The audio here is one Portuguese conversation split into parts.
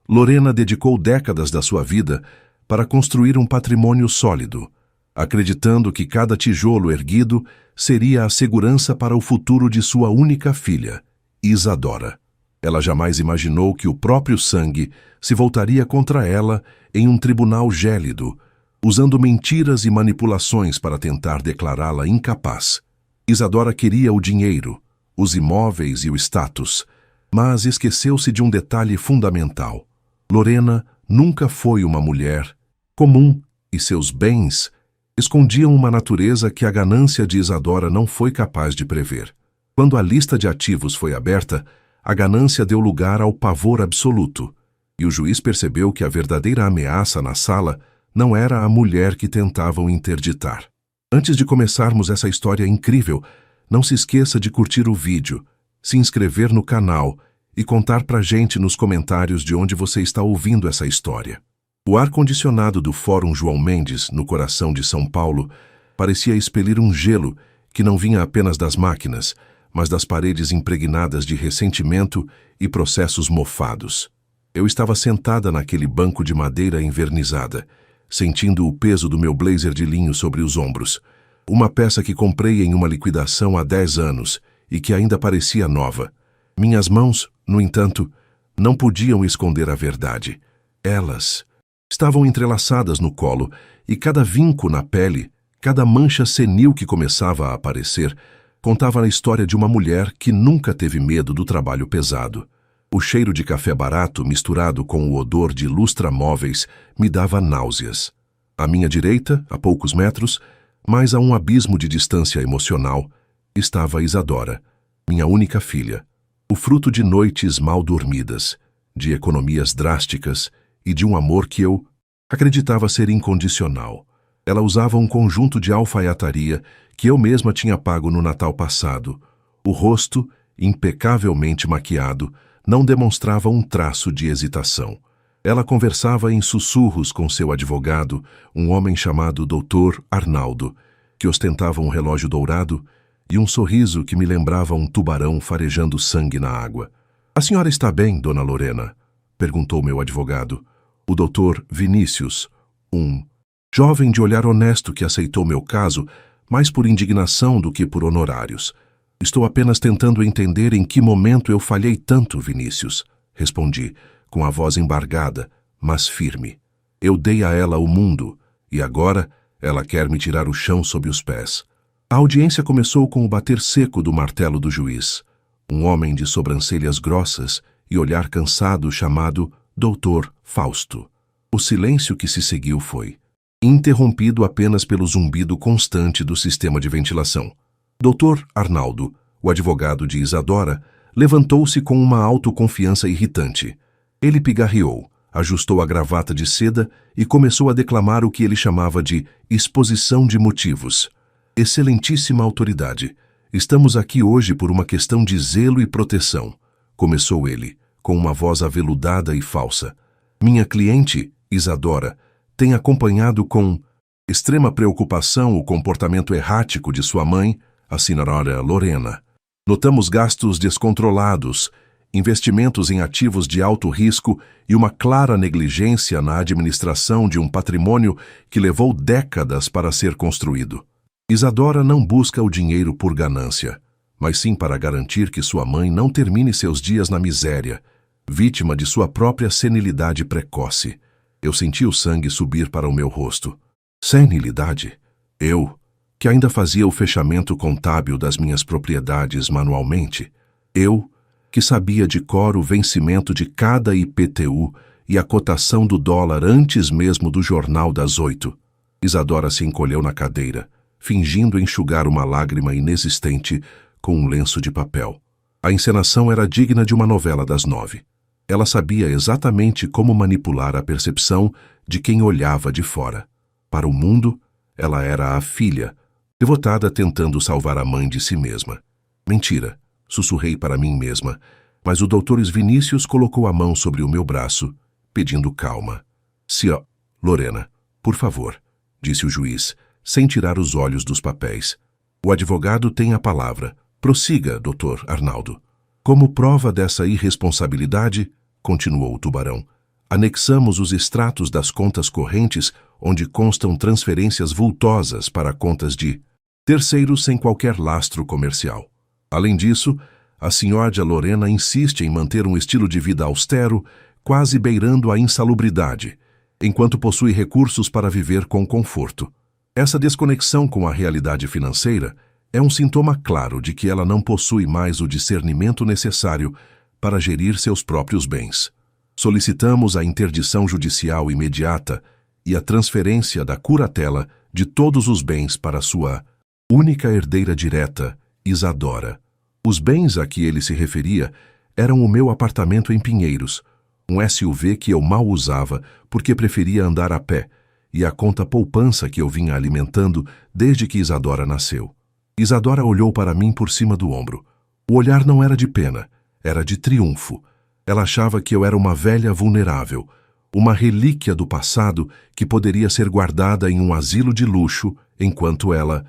Lorena dedicou décadas da sua vida para construir um patrimônio sólido, acreditando que cada tijolo erguido seria a segurança para o futuro de sua única filha, Isadora. Ela jamais imaginou que o próprio sangue se voltaria contra ela em um tribunal gélido, usando mentiras e manipulações para tentar declará-la incapaz. Isadora queria o dinheiro, os imóveis e o status, mas esqueceu-se de um detalhe fundamental. Lorena nunca foi uma mulher comum e seus bens escondiam uma natureza que a ganância de Isadora não foi capaz de prever. Quando a lista de ativos foi aberta, a ganância deu lugar ao pavor absoluto, e o juiz percebeu que a verdadeira ameaça na sala não era a mulher que tentavam interditar. Antes de começarmos essa história incrível, não se esqueça de curtir o vídeo, se inscrever no canal e contar pra gente nos comentários de onde você está ouvindo essa história. O ar-condicionado do Fórum João Mendes, no coração de São Paulo, parecia expelir um gelo que não vinha apenas das máquinas, mas das paredes impregnadas de ressentimento e processos mofados. Eu estava sentada naquele banco de madeira envernizada, sentindo o peso do meu blazer de linho sobre os ombros, uma peça que comprei em uma liquidação há 10 anos e que ainda parecia nova. Minhas mãos, no entanto, não podiam esconder a verdade. Elas estavam entrelaçadas no colo e cada vinco na pele, cada mancha senil que começava a aparecer, contava a história de uma mulher que nunca teve medo do trabalho pesado. O cheiro de café barato misturado com o odor de lustramóveis me dava náuseas. À minha direita, a poucos metros, mas a um abismo de distância emocional, estava Isadora, minha única filha, o fruto de noites mal dormidas, de economias drásticas e de um amor que eu acreditava ser incondicional. Ela usava um conjunto de alfaiataria que eu mesma tinha pago no Natal passado. O rosto, impecavelmente maquiado, não demonstrava um traço de hesitação. Ela conversava em sussurros com seu advogado, um homem chamado Dr. Arnaldo, que ostentava um relógio dourado e um sorriso que me lembrava um tubarão farejando sangue na água. "A senhora está bem, dona Lorena?" perguntou meu advogado. O Dr. Vinícius, um jovem de olhar honesto que aceitou meu caso, mais por indignação do que por honorários. "Estou apenas tentando entender em que momento eu falhei tanto, Vinícius", respondi, com a voz embargada, mas firme. "Eu dei a ela o mundo, e agora ela quer me tirar o chão sob os pés." A audiência começou com o bater seco do martelo do juiz, um homem de sobrancelhas grossas e olhar cansado chamado Dr. Fausto. O silêncio que se seguiu foi interrompido apenas pelo zumbido constante do sistema de ventilação. Dr. Arnaldo, o advogado de Isadora, levantou-se com uma autoconfiança irritante. Ele pigarreou, ajustou a gravata de seda e começou a declamar o que ele chamava de exposição de motivos. "Excelentíssima autoridade, estamos aqui hoje por uma questão de zelo e proteção", começou ele, com uma voz aveludada e falsa. "Minha cliente, Isadora, tem acompanhado com extrema preocupação o comportamento errático de sua mãe, a senhora Lorena. Notamos gastos descontrolados, investimentos em ativos de alto risco e uma clara negligência na administração de um patrimônio que levou décadas para ser construído. Isadora não busca o dinheiro por ganância, mas sim para garantir que sua mãe não termine seus dias na miséria, vítima de sua própria senilidade precoce." Eu senti o sangue subir para o meu rosto. Senilidade? Eu, que ainda fazia o fechamento contábil das minhas propriedades manualmente. Eu, que sabia de cor o vencimento de cada IPTU e a cotação do dólar antes mesmo do Jornal das 8. Isadora se encolheu na cadeira, fingindo enxugar uma lágrima inexistente com um lenço de papel. A encenação era digna de uma novela das 9. Ela sabia exatamente como manipular a percepção de quem olhava de fora. Para o mundo, ela era a filha, devotada tentando salvar a mãe de si mesma. "Mentira", sussurrei para mim mesma, mas o Dr. Vinícius colocou a mão sobre o meu braço, pedindo calma. "Lorena, por favor", disse o juiz, sem tirar os olhos dos papéis. "O advogado tem a palavra. Prossiga, Dr. Arnaldo." "Como prova dessa irresponsabilidade", continuou o tubarão, Anexamos os extratos das contas correntes, onde constam transferências vultosas para contas de terceiros sem qualquer lastro comercial. Além disso, a senhora Lorena insiste em manter um estilo de vida austero, quase beirando a insalubridade, enquanto possui recursos para viver com conforto. Essa desconexão com a realidade financeira é um sintoma claro de que ela não possui mais o discernimento necessário para gerir seus próprios bens. Solicitamos a interdição judicial imediata e a transferência da curatela de todos os bens para sua única herdeira direta, Isadora. Os bens a que ele se referia eram o meu apartamento em Pinheiros, um SUV que eu mal usava porque preferia andar a pé, e a conta poupança que eu vinha alimentando desde que Isadora nasceu. Isadora olhou para mim por cima do ombro. O olhar não era de pena, era de triunfo. Ela achava que eu era uma velha vulnerável, uma relíquia do passado que poderia ser guardada em um asilo de luxo enquanto ela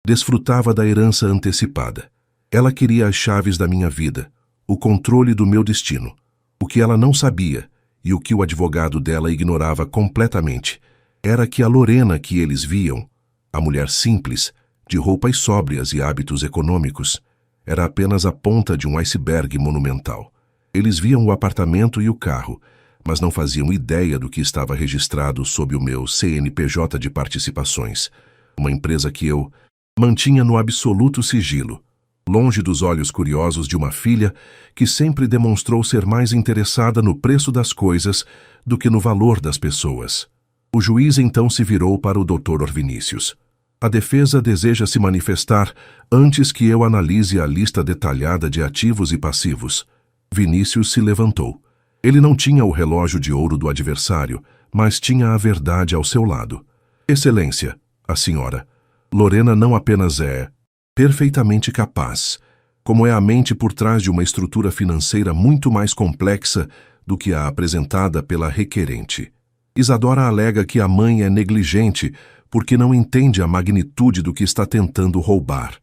desfrutava da herança antecipada. Ela queria as chaves da minha vida, o controle do meu destino. O que ela não sabia, e o que o advogado dela ignorava completamente, era que a Lorena que eles viam, a mulher simples, de roupas sóbrias e hábitos econômicos, era apenas a ponta de um iceberg monumental. Eles viam o apartamento e o carro, mas não faziam ideia do que estava registrado sob o meu CNPJ de participações, uma empresa que eu mantinha no absoluto sigilo, longe dos olhos curiosos de uma filha que sempre demonstrou ser mais interessada no preço das coisas do que no valor das pessoas. O juiz então se virou para o Dr. Orvinícius. A defesa deseja se manifestar antes que eu analise a lista detalhada de ativos e passivos. Vinícius se levantou. Ele não tinha o relógio de ouro do adversário, mas tinha a verdade ao seu lado. Excelência, a senhora. Lorena não apenas é perfeitamente capaz, como é a mente por trás de uma estrutura financeira muito mais complexa do que a apresentada pela requerente. Isadora alega que a mãe é negligente porque não entende a magnitude do que está tentando roubar.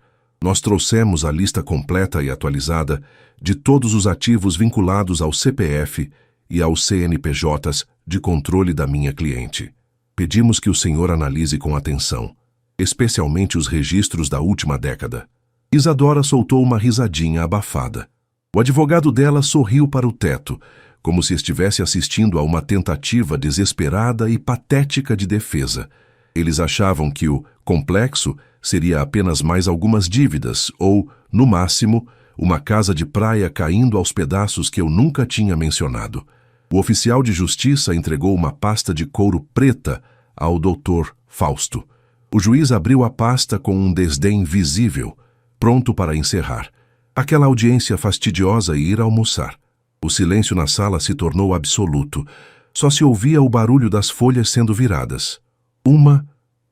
Nós trouxemos a lista completa e atualizada de todos os ativos vinculados ao CPF e aos CNPJs de controle da minha cliente. Pedimos que o senhor analise com atenção, especialmente os registros da última década. Isadora soltou uma risadinha abafada. O advogado dela sorriu para o teto, como se estivesse assistindo a uma tentativa desesperada e patética de defesa. Eles achavam que o complexo seria apenas mais algumas dívidas ou, no máximo, uma casa de praia caindo aos pedaços que eu nunca tinha mencionado. O oficial de justiça entregou uma pasta de couro preta ao Dr. Fausto. O juiz abriu a pasta com um desdém visível, pronto para encerrar. Aquela audiência fastidiosa e ir almoçar. O silêncio na sala se tornou absoluto. Só se ouvia o barulho das folhas sendo viradas. 1,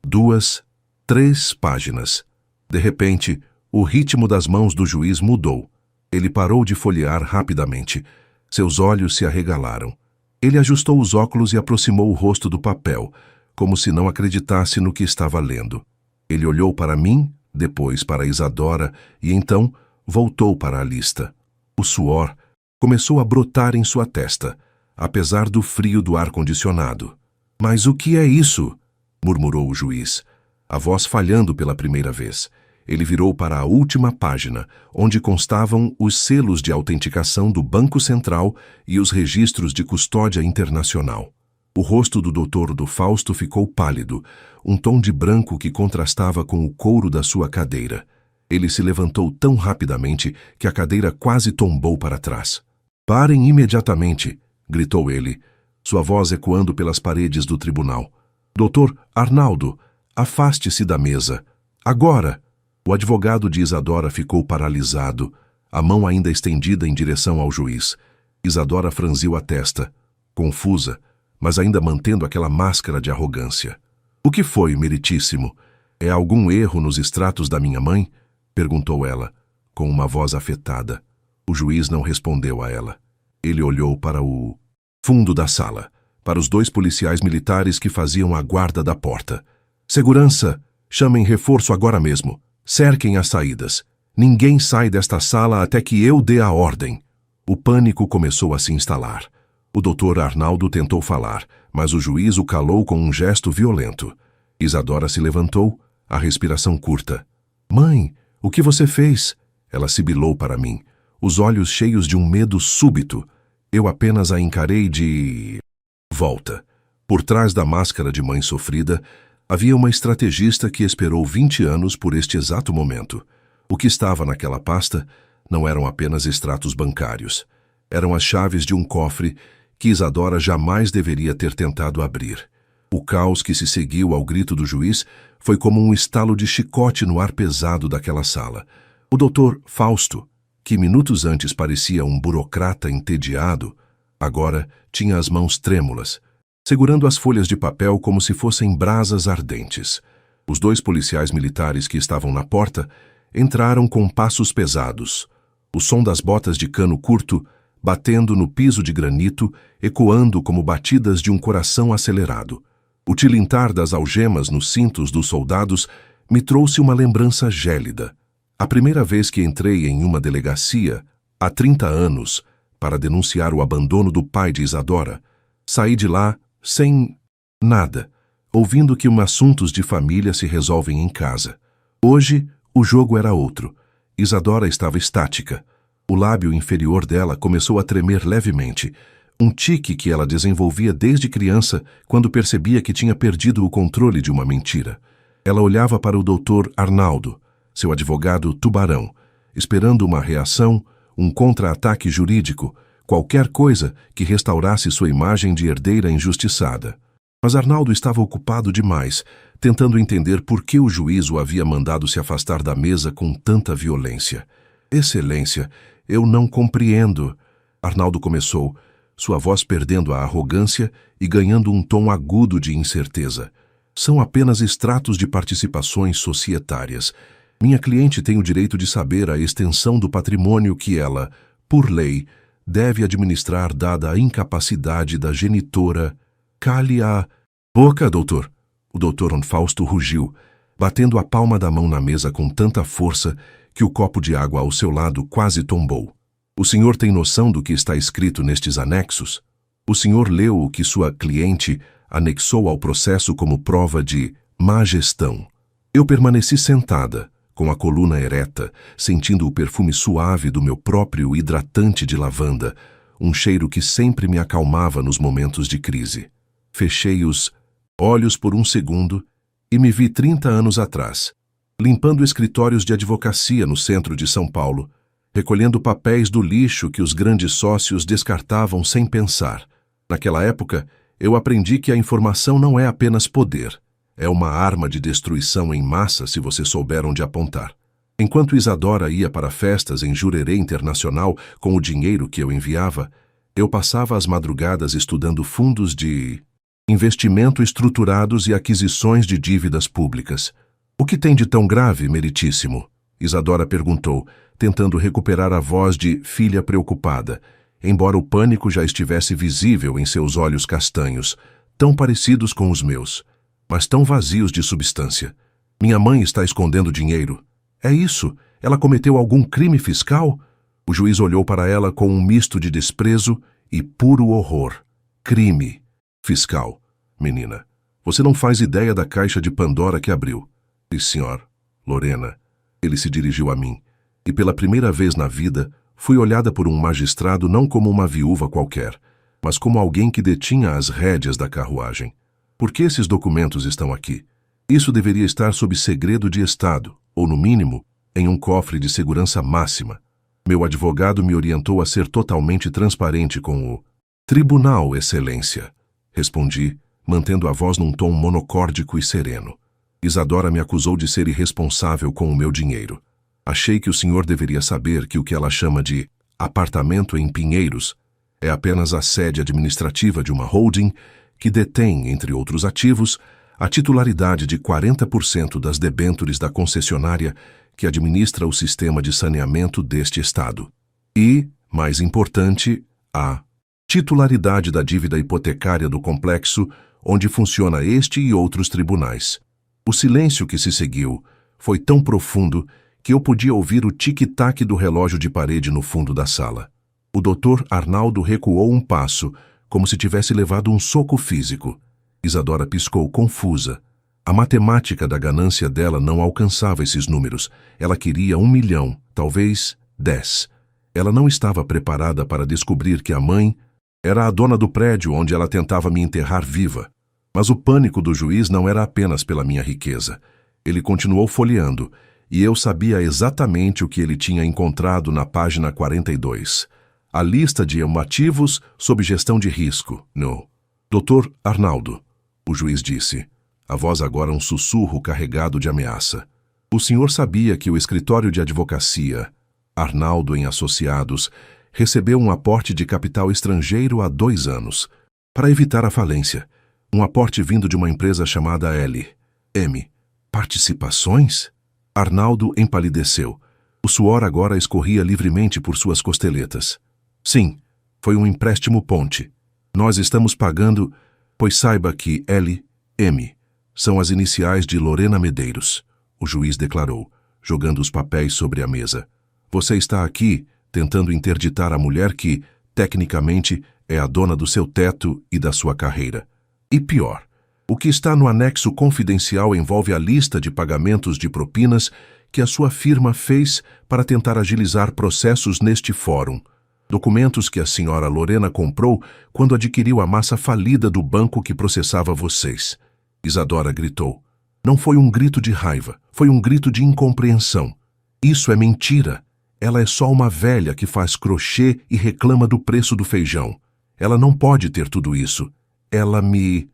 2, 3 páginas. De repente, o ritmo das mãos do juiz mudou. Ele parou de folhear rapidamente. Seus olhos se arregalaram. Ele ajustou os óculos e aproximou o rosto do papel, como se não acreditasse no que estava lendo. Ele olhou para mim, depois para Isadora e então voltou para a lista. O suor começou a brotar em sua testa, apesar do frio do ar-condicionado. "Mas o que é isso?" murmurou o juiz, a voz falhando pela primeira vez. Ele virou para a última página, onde constavam os selos de autenticação do Banco Central e os registros de custódia internacional. O rosto do doutor do Fausto ficou pálido, um tom de branco que contrastava com o couro da sua cadeira. Ele se levantou tão rapidamente que a cadeira quase tombou para trás. "Parem imediatamente!" gritou ele, sua voz ecoando pelas paredes do tribunal. "Doutor Arnaldo, afaste-se da mesa. Agora!" O advogado de Isadora ficou paralisado, a mão ainda estendida em direção ao juiz. Isadora franziu a testa, confusa, mas ainda mantendo aquela máscara de arrogância. "O que foi, meritíssimo? É algum erro nos extratos da minha mãe?" perguntou ela, com uma voz afetada. O juiz não respondeu a ela. Ele olhou para o fundo da sala, para os 2 policiais militares que faziam a guarda da porta. "Segurança! Chamem reforço agora mesmo. Cerquem as saídas. Ninguém sai desta sala até que eu dê a ordem." O pânico começou a se instalar. O doutor Arnaldo tentou falar, mas o juiz o calou com um gesto violento. Isadora se levantou, a respiração curta. Mãe, o que você fez? Ela sibilou para mim, os olhos cheios de um medo súbito. Eu apenas a encarei de... volta. Por trás da máscara de mãe sofrida, havia uma estrategista que esperou 20 anos por este exato momento. O que estava naquela pasta não eram apenas extratos bancários. Eram as chaves de um cofre que Isadora jamais deveria ter tentado abrir. O caos que se seguiu ao grito do juiz foi como um estalo de chicote no ar pesado daquela sala. O doutor Fausto, que minutos antes parecia um burocrata entediado, agora tinha as mãos trêmulas, segurando as folhas de papel como se fossem brasas ardentes. Os 2 policiais militares que estavam na porta entraram com passos pesados, o som das botas de cano curto batendo no piso de granito, ecoando como batidas de um coração acelerado. O tilintar das algemas nos cintos dos soldados me trouxe uma lembrança gélida. A primeira vez que entrei em uma delegacia, há 30 anos, para denunciar o abandono do pai de Isadora, saí de lá sem nada, ouvindo que assuntos de família se resolvem em casa. Hoje, o jogo era outro. Isadora estava estática. O lábio inferior dela começou a tremer levemente, um tique que ela desenvolvia desde criança quando percebia que tinha perdido o controle de uma mentira. Ela olhava para o doutor Arnaldo, seu advogado tubarão, esperando uma reação, um contra-ataque jurídico, qualquer coisa que restaurasse sua imagem de herdeira injustiçada. Mas Arnaldo estava ocupado demais, tentando entender por que o juiz o havia mandado se afastar da mesa com tanta violência. Excelência, eu não compreendo. Arnaldo começou, sua voz perdendo a arrogância e ganhando um tom agudo de incerteza. São apenas extratos de participações societárias. Minha cliente tem o direito de saber a extensão do patrimônio que ela, por lei, deve administrar dada a incapacidade da genitora. Cale a boca, doutor. O doutor Fausto rugiu, batendo a palma da mão na mesa com tanta força que o copo de água ao seu lado quase tombou. O senhor tem noção do que está escrito nestes anexos? O senhor leu o que sua cliente anexou ao processo como prova de má gestão. Eu permaneci sentada, com a coluna ereta, sentindo o perfume suave do meu próprio hidratante de lavanda, um cheiro que sempre me acalmava nos momentos de crise. Fechei os olhos por um segundo e me vi 30 anos atrás, limpando escritórios de advocacia no centro de São Paulo, recolhendo papéis do lixo que os grandes sócios descartavam sem pensar. Naquela época, eu aprendi que a informação não é apenas poder, é uma arma de destruição em massa se você souber onde apontar. Enquanto Isadora ia para festas em Jurerê Internacional com o dinheiro que eu enviava, eu passava as madrugadas estudando fundos de investimento estruturados e aquisições de dívidas públicas. O que tem de tão grave, meritíssimo? Isadora perguntou, tentando recuperar a voz de filha preocupada, embora o pânico já estivesse visível em seus olhos castanhos, tão parecidos com os meus, mas tão vazios de substância. Minha mãe está escondendo dinheiro. É isso? Ela cometeu algum crime fiscal? O juiz olhou para ela com um misto de desprezo e puro horror. Crime fiscal. Menina, você não faz ideia da caixa de Pandora que abriu. E senhor, Lorena, ele se dirigiu a mim, e pela primeira vez na vida fui olhada por um magistrado não como uma viúva qualquer, mas como alguém que detinha as rédeas da carruagem. Por que esses documentos estão aqui? Isso deveria estar sob segredo de Estado, ou no mínimo, em um cofre de segurança máxima. Meu advogado me orientou a ser totalmente transparente com o Tribunal, Excelência. Respondi, mantendo a voz num tom monocórdico e sereno. Isadora me acusou de ser irresponsável com o meu dinheiro. Achei que o senhor deveria saber que o que ela chama de apartamento em Pinheiros é apenas a sede administrativa de uma holding que detém, entre outros ativos, a titularidade de 40% das debêntures da concessionária que administra o sistema de saneamento deste estado. E, mais importante, a titularidade da dívida hipotecária do complexo onde funciona este e outros tribunais. O silêncio que se seguiu foi tão profundo que eu podia ouvir o tic-tac do relógio de parede no fundo da sala. O doutor Arnaldo recuou um passo, como se tivesse levado um soco físico. Isadora piscou, confusa. A matemática da ganância dela não alcançava esses números. Ela queria 1 milhão, talvez 10. Ela não estava preparada para descobrir que a mãe era a dona do prédio onde ela tentava me enterrar viva. Mas o pânico do juiz não era apenas pela minha riqueza. Ele continuou folheando, e eu sabia exatamente o que ele tinha encontrado na página 42. A lista de ativos sob gestão de risco. No. Dr. Arnaldo, o juiz disse. A voz agora um sussurro carregado de ameaça. O senhor sabia que o escritório de advocacia, Arnaldo em Associados, recebeu um aporte de capital estrangeiro há 2 anos, para evitar a falência. Um aporte vindo de uma empresa chamada L.M. Participações? Arnaldo empalideceu. O suor agora escorria livremente por suas costeletas. Sim, foi um empréstimo ponte. Nós estamos pagando, pois saiba que L.M. são as iniciais de Lorena Medeiros, o juiz declarou, jogando os papéis sobre a mesa. Você está aqui tentando interditar a mulher que, tecnicamente, é a dona do seu teto e da sua carreira. E pior, o que está no anexo confidencial envolve a lista de pagamentos de propinas que a sua firma fez para tentar agilizar processos neste fórum. Documentos que a senhora Lorena comprou quando adquiriu a massa falida do banco que processava vocês. Isadora gritou. Não foi um grito de raiva, foi um grito de incompreensão. Isso é mentira. Ela é só uma velha que faz crochê e reclama do preço do feijão. Ela não pode ter tudo isso. Ela me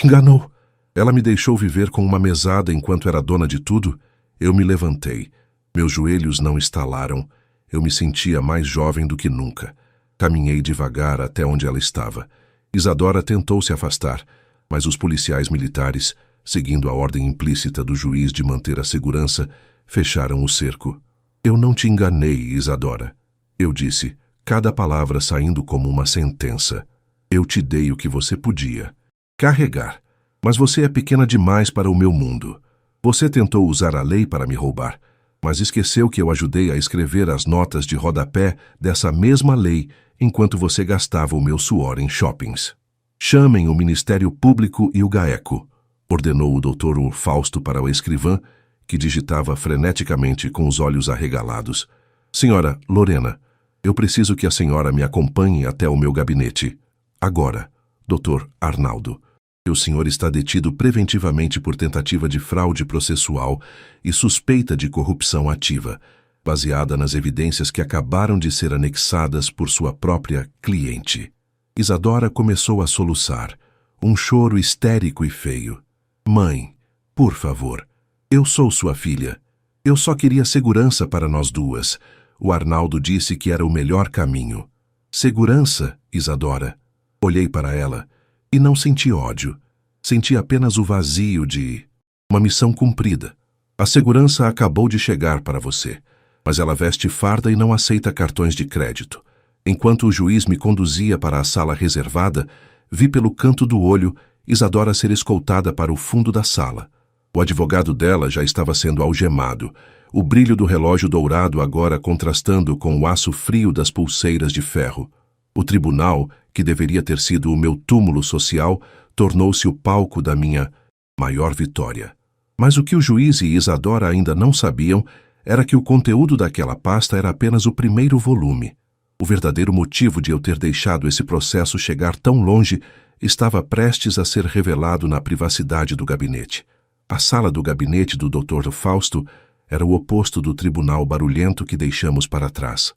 enganou. Ela me deixou viver com uma mesada enquanto era dona de tudo. Eu me levantei. Meus joelhos não estalaram. Eu me sentia mais jovem do que nunca. Caminhei devagar até onde ela estava. Isadora tentou se afastar, mas os policiais militares, seguindo a ordem implícita do juiz de manter a segurança, fecharam o cerco. Eu não te enganei, Isadora. Eu disse, cada palavra saindo como uma sentença. Eu te dei o que você podia. Carregar. Mas você é pequena demais para o meu mundo. Você tentou usar a lei para me roubar, mas esqueceu que eu ajudei a escrever as notas de rodapé dessa mesma lei enquanto você gastava o meu suor em shoppings. Chamem o Ministério Público e o GAECO, ordenou o doutor Fausto para o escrivã, que digitava freneticamente com os olhos arregalados. Senhora Lorena, eu preciso que a senhora me acompanhe até o meu gabinete. Agora, doutor Arnaldo. O senhor está detido preventivamente por tentativa de fraude processual e suspeita de corrupção ativa, baseada nas evidências que acabaram de ser anexadas por sua própria cliente. Isadora começou a soluçar, um choro histérico e feio. Mãe, por favor, eu sou sua filha. Eu só queria segurança para nós duas. O Arnaldo disse que era o melhor caminho. Segurança, Isadora. Olhei para ela e não senti ódio. Senti apenas o vazio de uma missão cumprida. A segurança acabou de chegar para você, mas ela veste farda e não aceita cartões de crédito. Enquanto o juiz me conduzia para a sala reservada, vi pelo canto do olho Isadora ser escoltada para o fundo da sala. O advogado dela já estava sendo algemado, o brilho do relógio dourado agora contrastando com o aço frio das pulseiras de ferro. O tribunal, que deveria ter sido o meu túmulo social, tornou-se o palco da minha maior vitória. Mas o que o juiz e Isadora ainda não sabiam era que o conteúdo daquela pasta era apenas o primeiro volume. O verdadeiro motivo de eu ter deixado esse processo chegar tão longe estava prestes a ser revelado na privacidade do gabinete. A sala do gabinete do Dr. Fausto era o oposto do tribunal barulhento que deixamos para trás.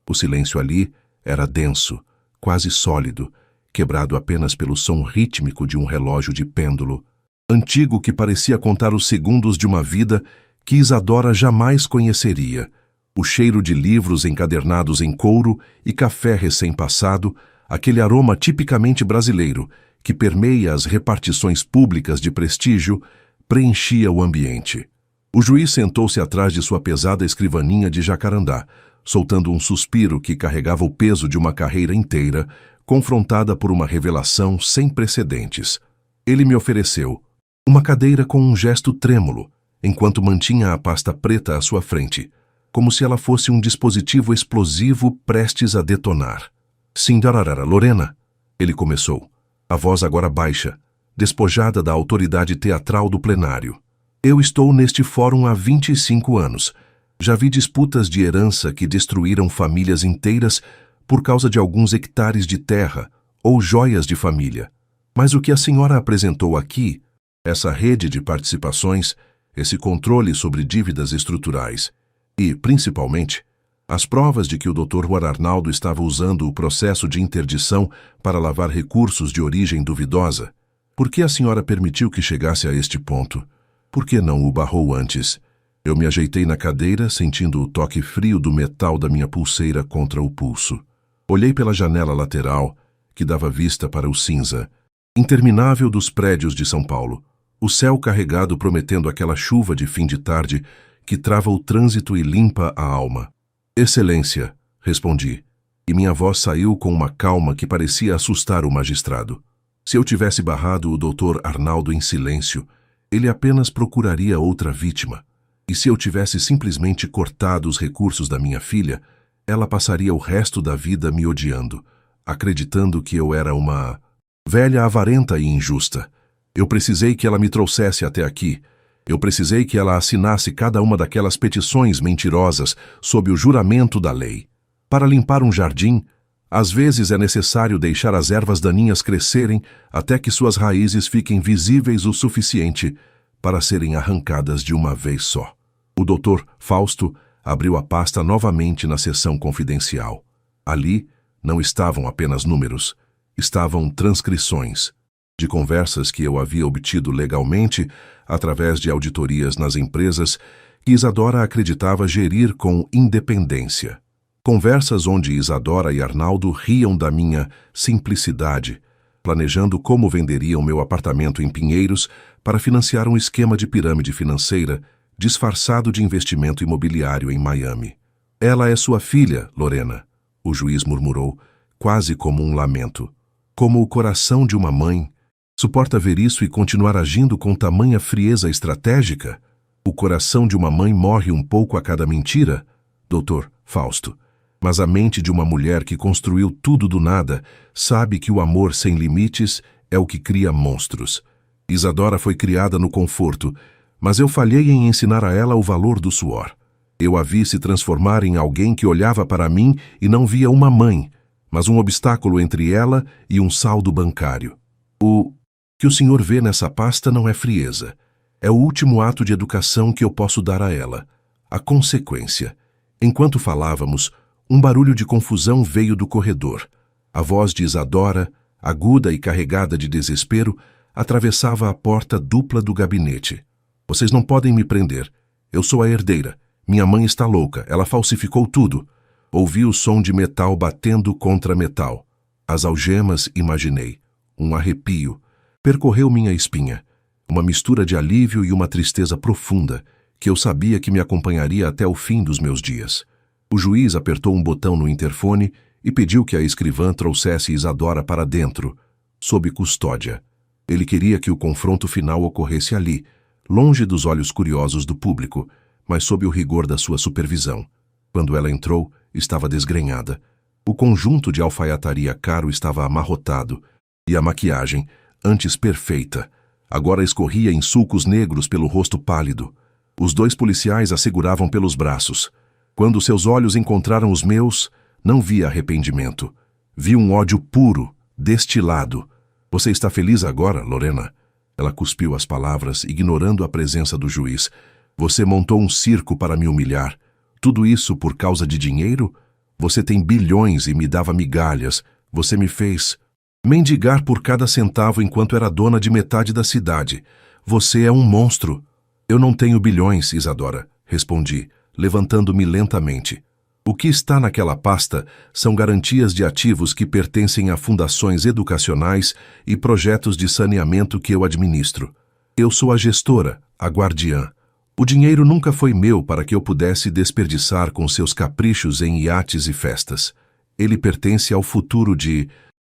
O silêncio ali era denso, quase sólido, quebrado apenas pelo som rítmico de um relógio de pêndulo, antigo que parecia contar os segundos de uma vida que Isadora jamais conheceria. O cheiro de livros encadernados em couro e café recém-passado, aquele aroma tipicamente brasileiro que permeia as repartições públicas de prestígio, preenchia o ambiente. O juiz sentou-se atrás de sua pesada escrivaninha de jacarandá, soltando um suspiro que carregava o peso de uma carreira inteira, confrontada por uma revelação sem precedentes. Ele me ofereceu uma cadeira com um gesto trêmulo, enquanto mantinha a pasta preta à sua frente, como se ela fosse um dispositivo explosivo prestes a detonar. Senhora Lorena, Ele começou, a voz agora baixa, despojada da autoridade teatral do plenário. Eu estou neste fórum há 25 anos. Já vi disputas de herança que destruíram famílias inteiras por causa de alguns hectares de terra ou joias de família. Mas o que a senhora apresentou aqui, essa rede de participações, esse controle sobre dívidas estruturais e, principalmente, as provas de que o Dr. Juan Arnaldo estava usando o processo de interdição para lavar recursos de origem duvidosa, por que a senhora permitiu que chegasse a este ponto? Por que não o barrou antes? Eu me ajeitei na cadeira, sentindo o toque frio do metal da minha pulseira contra o pulso. Olhei pela janela lateral, que dava vista para o cinza interminável dos prédios de São Paulo, o céu carregado prometendo aquela chuva de fim de tarde que trava o trânsito e limpa a alma. Excelência, respondi, e minha voz saiu com uma calma que parecia assustar o magistrado. Se eu tivesse barrado o Dr. Arnaldo em silêncio, ele apenas procuraria outra vítima. E se eu tivesse simplesmente cortado os recursos da minha filha, ela passaria o resto da vida me odiando, acreditando que eu era uma velha avarenta e injusta. Eu precisei que ela me trouxesse até aqui. Eu precisei que ela assinasse cada uma daquelas petições mentirosas sob o juramento da lei. Para limpar um jardim, às vezes é necessário deixar as ervas daninhas crescerem até que suas raízes fiquem visíveis o suficiente para serem arrancadas de uma vez só. O Dr. Fausto abriu a pasta novamente na seção confidencial. Ali não estavam apenas números, estavam transcrições de conversas que eu havia obtido legalmente através de auditorias nas empresas que Isadora acreditava gerir com independência. Conversas onde Isadora e Arnaldo riam da minha simplicidade, planejando como venderiam meu apartamento em Pinheiros para financiar um esquema de pirâmide financeira disfarçado de investimento imobiliário em Miami. Ela é sua filha, Lorena, o juiz murmurou, quase como um lamento. Como o coração de uma mãe. Suporta ver isso e continuar agindo com tamanha frieza estratégica? O coração de uma mãe morre um pouco a cada mentira, Dr. Fausto. Mas a mente de uma mulher que construiu tudo do nada sabe que o amor sem limites é o que cria monstros. Isadora foi criada no conforto, mas eu falhei em ensinar a ela o valor do suor. Eu a vi se transformar em alguém que olhava para mim e não via uma mãe, mas um obstáculo entre ela e um saldo bancário. O que o senhor vê nessa pasta não é frieza. É o último ato de educação que eu posso dar a ela. A consequência. Enquanto falávamos, um barulho de confusão veio do corredor. A voz de Isadora, aguda e carregada de desespero, atravessava a porta dupla do gabinete. Vocês não podem me prender. Eu sou a herdeira. Minha mãe está louca. Ela falsificou tudo. Ouvi o som de metal batendo contra metal. As algemas, imaginei. Um arrepio. Percorreu minha espinha. Uma mistura de alívio e uma tristeza profunda, que eu sabia que me acompanharia até o fim dos meus dias. O juiz apertou um botão no interfone e pediu que a escrivã trouxesse Isadora para dentro, sob custódia. Ele queria que o confronto final ocorresse ali, longe dos olhos curiosos do público, mas sob o rigor da sua supervisão. Quando ela entrou, estava desgrenhada. O conjunto de alfaiataria caro estava amarrotado, e a maquiagem, antes perfeita, agora escorria em sulcos negros pelo rosto pálido. Os dois policiais a seguravam pelos braços. Quando seus olhos encontraram os meus, não vi arrependimento. Vi um ódio puro, destilado. Você está feliz agora, Lorena? Ela cuspiu as palavras, ignorando a presença do juiz. Você montou um circo para me humilhar. Tudo isso por causa de dinheiro? Você tem bilhões e me dava migalhas. Você me fez mendigar por cada centavo enquanto era dona de metade da cidade. Você é um monstro. Eu não tenho bilhões, Isadora, respondi, levantando-me lentamente. O que está naquela pasta são garantias de ativos que pertencem a fundações educacionais e projetos de saneamento que eu administro. Eu sou a gestora, a guardiã. O dinheiro nunca foi meu para que eu pudesse desperdiçar com seus caprichos em iates e festas. Ele pertence ao futuro de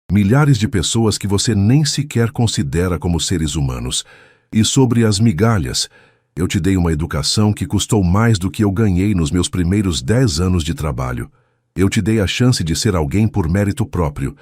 milhares de pessoas que você nem sequer considera como seres humanos. E sobre as migalhas, eu te dei uma educação que custou mais do que eu ganhei nos meus primeiros 10 anos de trabalho. Eu te dei a chance de ser alguém por mérito próprio,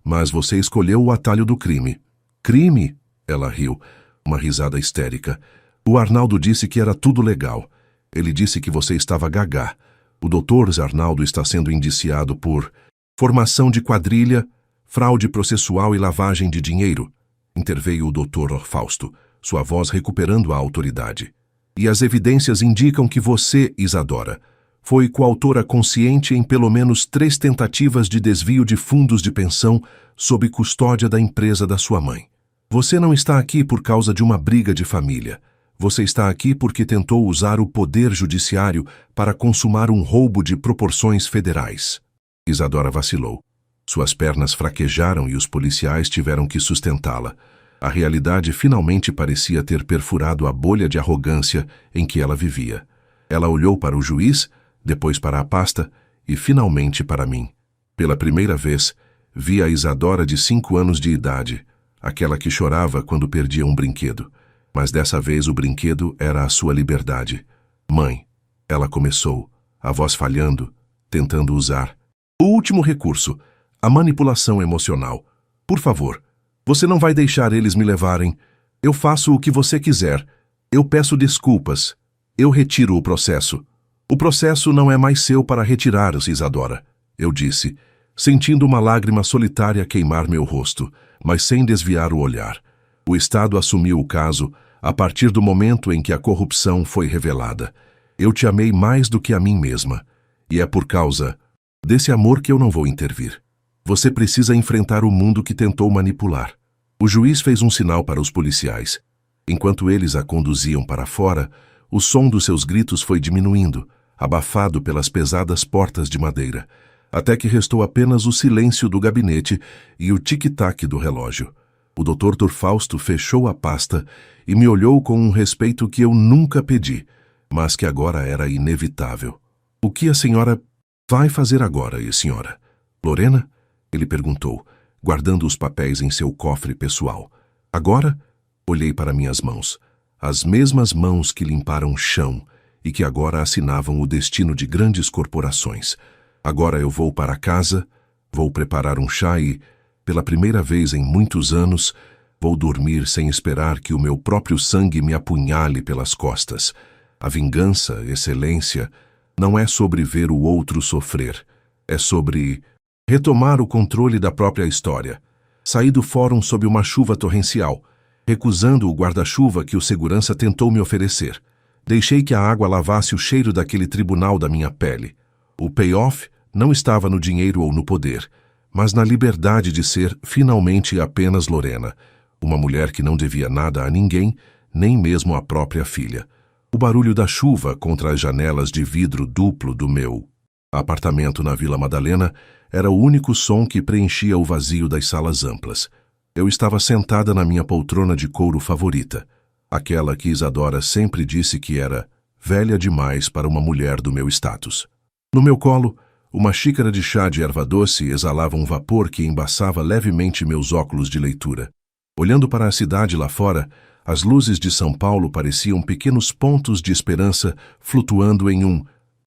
Mas você escolheu o atalho do crime. Crime? Ela riu, uma risada histérica. O Arnaldo disse que era tudo legal. Ele disse que você estava gagá. O doutor Arnaldo está sendo indiciado por formação de quadrilha, fraude processual e lavagem de dinheiro. Interveio o doutor Fausto, sua voz recuperando a autoridade. E as evidências indicam que você, Isadora, foi coautora consciente em pelo menos 3 tentativas de desvio de fundos de pensão sob custódia da empresa da sua mãe. Você não está aqui por causa de uma briga de família. Você está aqui porque tentou usar o poder judiciário para consumar um roubo de proporções federais. Isadora vacilou. Suas pernas fraquejaram e os policiais tiveram que sustentá-la. A realidade finalmente parecia ter perfurado a bolha de arrogância em que ela vivia. Ela olhou para o juiz, depois para a pasta e finalmente para mim. Pela primeira vez, vi a Isadora de 5 anos de idade, aquela que chorava quando perdia um brinquedo. Mas dessa vez o brinquedo era a sua liberdade. Mãe, ela começou, a voz falhando, tentando usar. O último recurso, a manipulação emocional. Por favor, você não vai deixar eles me levarem. Eu faço o que você quiser. Eu peço desculpas. Eu retiro o processo. O processo não é mais seu para retirar-se, Isadora, eu disse, sentindo uma lágrima solitária queimar meu rosto, mas sem desviar o olhar. O Estado assumiu o caso a partir do momento em que a corrupção foi revelada. Eu te amei mais do que a mim mesma, e é por causa desse amor que eu não vou intervir. Você precisa enfrentar o mundo que tentou manipular. O juiz fez um sinal para os policiais. Enquanto eles a conduziam para fora, o som dos seus gritos foi diminuindo, abafado pelas pesadas portas de madeira, até que restou apenas o silêncio do gabinete e o tic-tac do relógio. O Dr. Fausto fechou a pasta e me olhou com um respeito que eu nunca pedi, mas que agora era inevitável. O que a senhora vai fazer agora, senhora? Lorena? Ele perguntou, guardando os papéis em seu cofre pessoal. Agora? Olhei para minhas mãos. As mesmas mãos que limparam o chão e que agora assinavam o destino de grandes corporações. Agora eu vou para casa, vou preparar um chá e, pela primeira vez em muitos anos, vou dormir sem esperar que o meu próprio sangue me apunhale pelas costas. A vingança, excelência, não é sobre ver o outro sofrer. É sobre retomar o controle da própria história. Saí do fórum sob uma chuva torrencial, recusando o guarda-chuva que o segurança tentou me oferecer. Deixei que a água lavasse o cheiro daquele tribunal da minha pele. O payoff não estava no dinheiro ou no poder, mas na liberdade de ser finalmente apenas Lorena, uma mulher que não devia nada a ninguém, nem mesmo à própria filha. O barulho da chuva contra as janelas de vidro duplo do meu apartamento na Vila Madalena era o único som que preenchia o vazio das salas amplas. Eu estava sentada na minha poltrona de couro favorita, aquela que Isadora sempre disse que era velha demais para uma mulher do meu status. No meu colo, uma xícara de chá de erva doce exalava um vapor que embaçava levemente meus óculos de leitura. Olhando para a cidade lá fora, as luzes de São Paulo pareciam pequenos pontos de esperança flutuando em um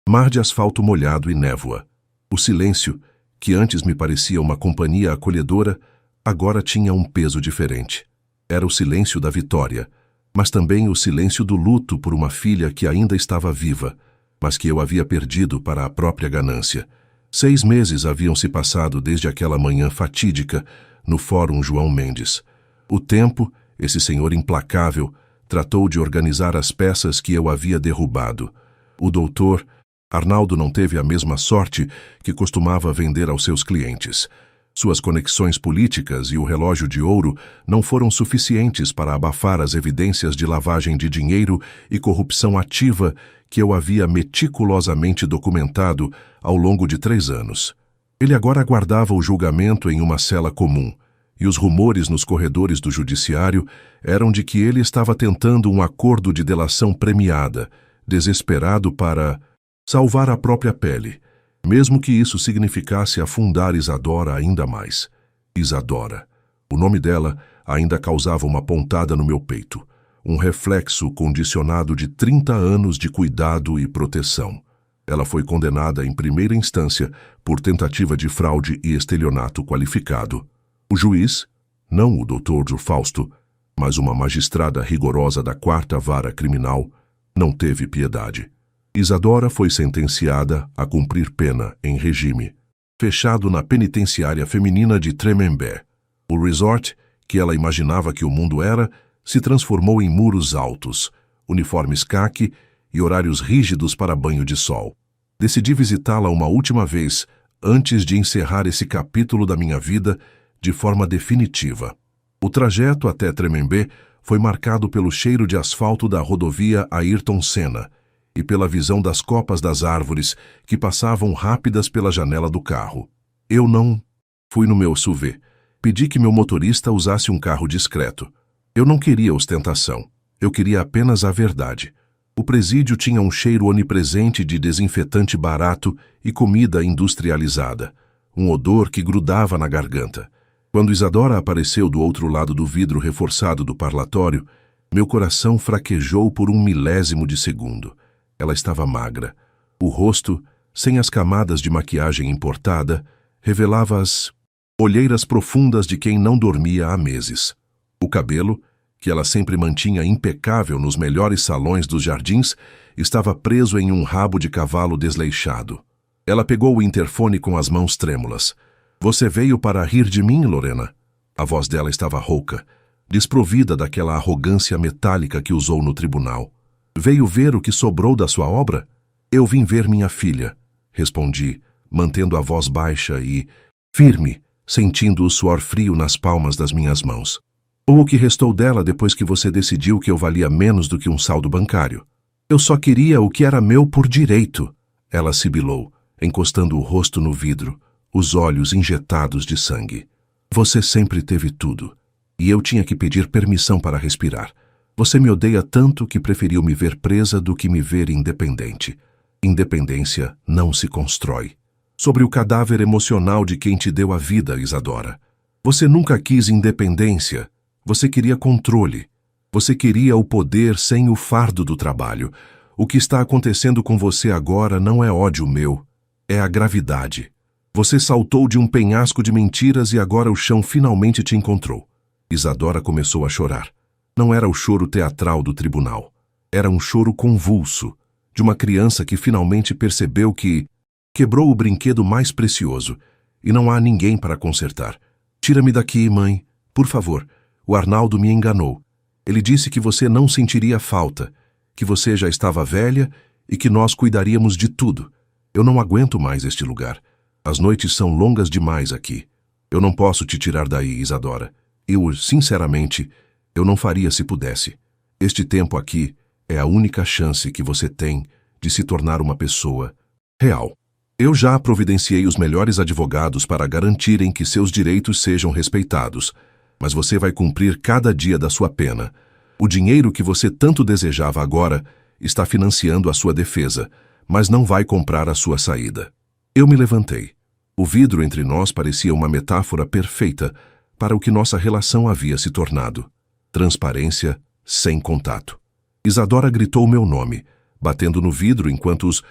mar de asfalto molhado e névoa. O silêncio, que antes me parecia uma companhia acolhedora, agora tinha um peso diferente. Era o silêncio da vitória, mas também o silêncio do luto por uma filha que ainda estava viva, mas que eu havia perdido para a própria ganância. 6 meses haviam se passado desde aquela manhã fatídica no Fórum João Mendes. O tempo, esse senhor implacável, tratou de organizar as peças que eu havia derrubado. O doutor Arnaldo não teve a mesma sorte que costumava vender aos seus clientes. Suas conexões políticas e o relógio de ouro não foram suficientes para abafar as evidências de lavagem de dinheiro e corrupção ativa que eu havia meticulosamente documentado ao longo de 3 anos. Ele agora aguardava o julgamento em uma cela comum, e os rumores nos corredores do judiciário eram de que ele estava tentando um acordo de delação premiada, desesperado para salvar a própria pele, mesmo que isso significasse afundar Isadora ainda mais. Isadora. O nome dela ainda causava uma pontada no meu peito, um reflexo condicionado de 30 anos de cuidado e proteção. Ela foi condenada em primeira instância por tentativa de fraude e estelionato qualificado. O juiz, não o Dr. Fausto, mas uma magistrada rigorosa da 4ª Vara Criminal, não teve piedade. Isadora foi sentenciada a cumprir pena em regime fechado na penitenciária feminina de Tremembé. O resort, que ela imaginava que o mundo era, se transformou em muros altos, uniformes caque e horários rígidos para banho de sol. Decidi visitá-la uma última vez antes de encerrar esse capítulo da minha vida de forma definitiva. O trajeto até Tremembé foi marcado pelo cheiro de asfalto da rodovia Ayrton Senna e pela visão das copas das árvores que passavam rápidas pela janela do carro. Eu não fui no meu SUV. Pedi que meu motorista usasse um carro discreto. Eu não queria ostentação. Eu queria apenas a verdade. O presídio tinha um cheiro onipresente de desinfetante barato e comida industrializada, um odor que grudava na garganta. Quando Isadora apareceu do outro lado do vidro reforçado do parlatório, meu coração fraquejou por 1 milésimo de segundo. Ela estava magra. O rosto, sem as camadas de maquiagem importada, revelava as olheiras profundas de quem não dormia há meses. O cabelo, que ela sempre mantinha impecável nos melhores salões dos jardins, estava preso em um rabo de cavalo desleixado. Ela pegou o interfone com as mãos trêmulas. Você veio para rir de mim, Lorena? A voz dela estava rouca, desprovida daquela arrogância metálica que usou no tribunal. Veio ver o que sobrou da sua obra? Eu vim ver minha filha, respondi, mantendo a voz baixa e firme, sentindo o suor frio nas palmas das minhas mãos. Ou o que restou dela depois que você decidiu que eu valia menos do que um saldo bancário. Eu só queria o que era meu por direito, ela sibilou, encostando o rosto no vidro, os olhos injetados de sangue. Você sempre teve tudo, e eu tinha que pedir permissão para respirar. Você me odeia tanto que preferiu me ver presa do que me ver independente. Independência não se constrói. Sobre o cadáver emocional de quem te deu a vida, Isadora. Você nunca quis independência. Você queria controle. Você queria o poder sem o fardo do trabalho. O que está acontecendo com você agora não é ódio meu. É a gravidade. Você saltou de um penhasco de mentiras e agora o chão finalmente te encontrou. Isadora começou a chorar. Não era o choro teatral do tribunal. Era um choro convulso, de uma criança que finalmente percebeu que quebrou o brinquedo mais precioso, e não há ninguém para consertar. Tira-me daqui, mãe, por favor. O Arnaldo me enganou. Ele disse que você não sentiria falta, que você já estava velha e que nós cuidaríamos de tudo. Eu não aguento mais este lugar. As noites são longas demais aqui. Eu não posso te tirar daí, Isadora. Sinceramente, eu não faria se pudesse. Este tempo aqui é a única chance que você tem de se tornar uma pessoa real. Eu já providenciei os melhores advogados para garantirem que seus direitos sejam respeitados, mas você vai cumprir cada dia da sua pena. O dinheiro que você tanto desejava agora está financiando a sua defesa, mas não vai comprar a sua saída. Eu me levantei. O vidro entre nós parecia uma metáfora perfeita para o que nossa relação havia se tornado. Transparência sem contato. Isadora gritou meu nome, batendo no vidro enquanto os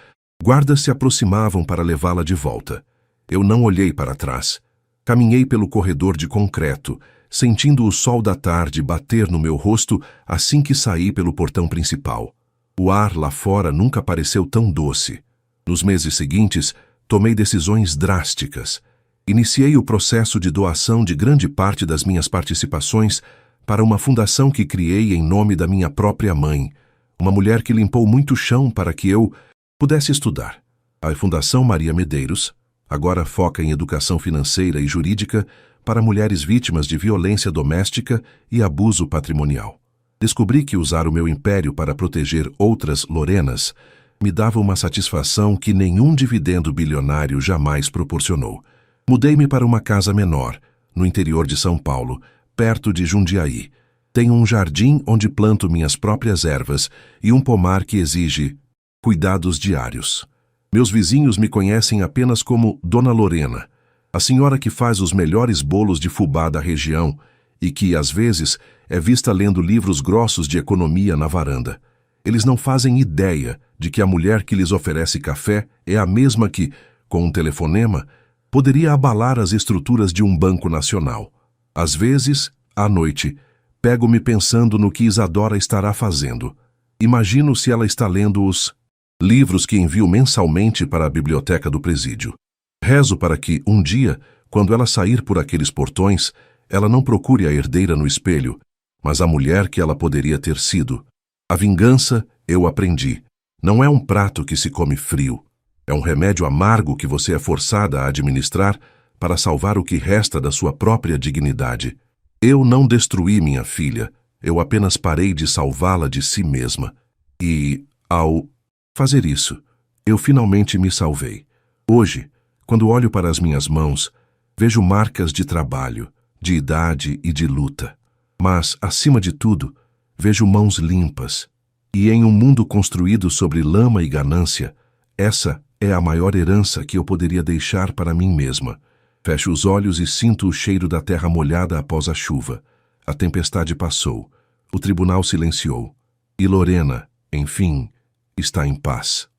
guardas se aproximavam para levá-la de volta. Eu não olhei para trás. Caminhei pelo corredor de concreto, sentindo o sol da tarde bater no meu rosto assim que saí pelo portão principal. O ar lá fora nunca pareceu tão doce. Nos meses seguintes, tomei decisões drásticas. Iniciei o processo de doação de grande parte das minhas participações para uma fundação que criei em nome da minha própria mãe, uma mulher que limpou muito chão para que eu pudesse estudar. A Fundação Maria Medeiros agora foca em educação financeira e jurídica para mulheres vítimas de violência doméstica e abuso patrimonial. Descobri que usar o meu império para proteger outras Lorenas me dava uma satisfação que nenhum dividendo bilionário jamais proporcionou. Mudei-me para uma casa menor, no interior de São Paulo, perto de Jundiaí. Tenho um jardim onde planto minhas próprias ervas e um pomar que exige cuidados diários. Meus vizinhos me conhecem apenas como Dona Lorena, a senhora que faz os melhores bolos de fubá da região e que, às vezes, é vista lendo livros grossos de economia na varanda. Eles não fazem ideia de que a mulher que lhes oferece café é a mesma que, com um telefonema, poderia abalar as estruturas de um banco nacional. Às vezes, à noite, pego-me pensando no que Isadora estará fazendo. Imagino se ela está lendo os livros que envio mensalmente para a biblioteca do presídio. Rezo para que, um dia, quando ela sair por aqueles portões, ela não procure a herdeira no espelho, mas a mulher que ela poderia ter sido. A vingança, eu aprendi, não é um prato que se come frio. É um remédio amargo que você é forçada a administrar para salvar o que resta da sua própria dignidade. Eu não destruí minha filha, eu apenas parei de salvá-la de si mesma. E, ao fazer isso, eu finalmente me salvei. Hoje, quando olho para as minhas mãos, vejo marcas de trabalho, de idade e de luta. Mas, acima de tudo, vejo mãos limpas. E em um mundo construído sobre lama e ganância, essa é a maior herança que eu poderia deixar para mim mesma. Fecho os olhos e sinto o cheiro da terra molhada após a chuva. A tempestade passou. O tribunal silenciou. E Lorena, enfim, está em paz.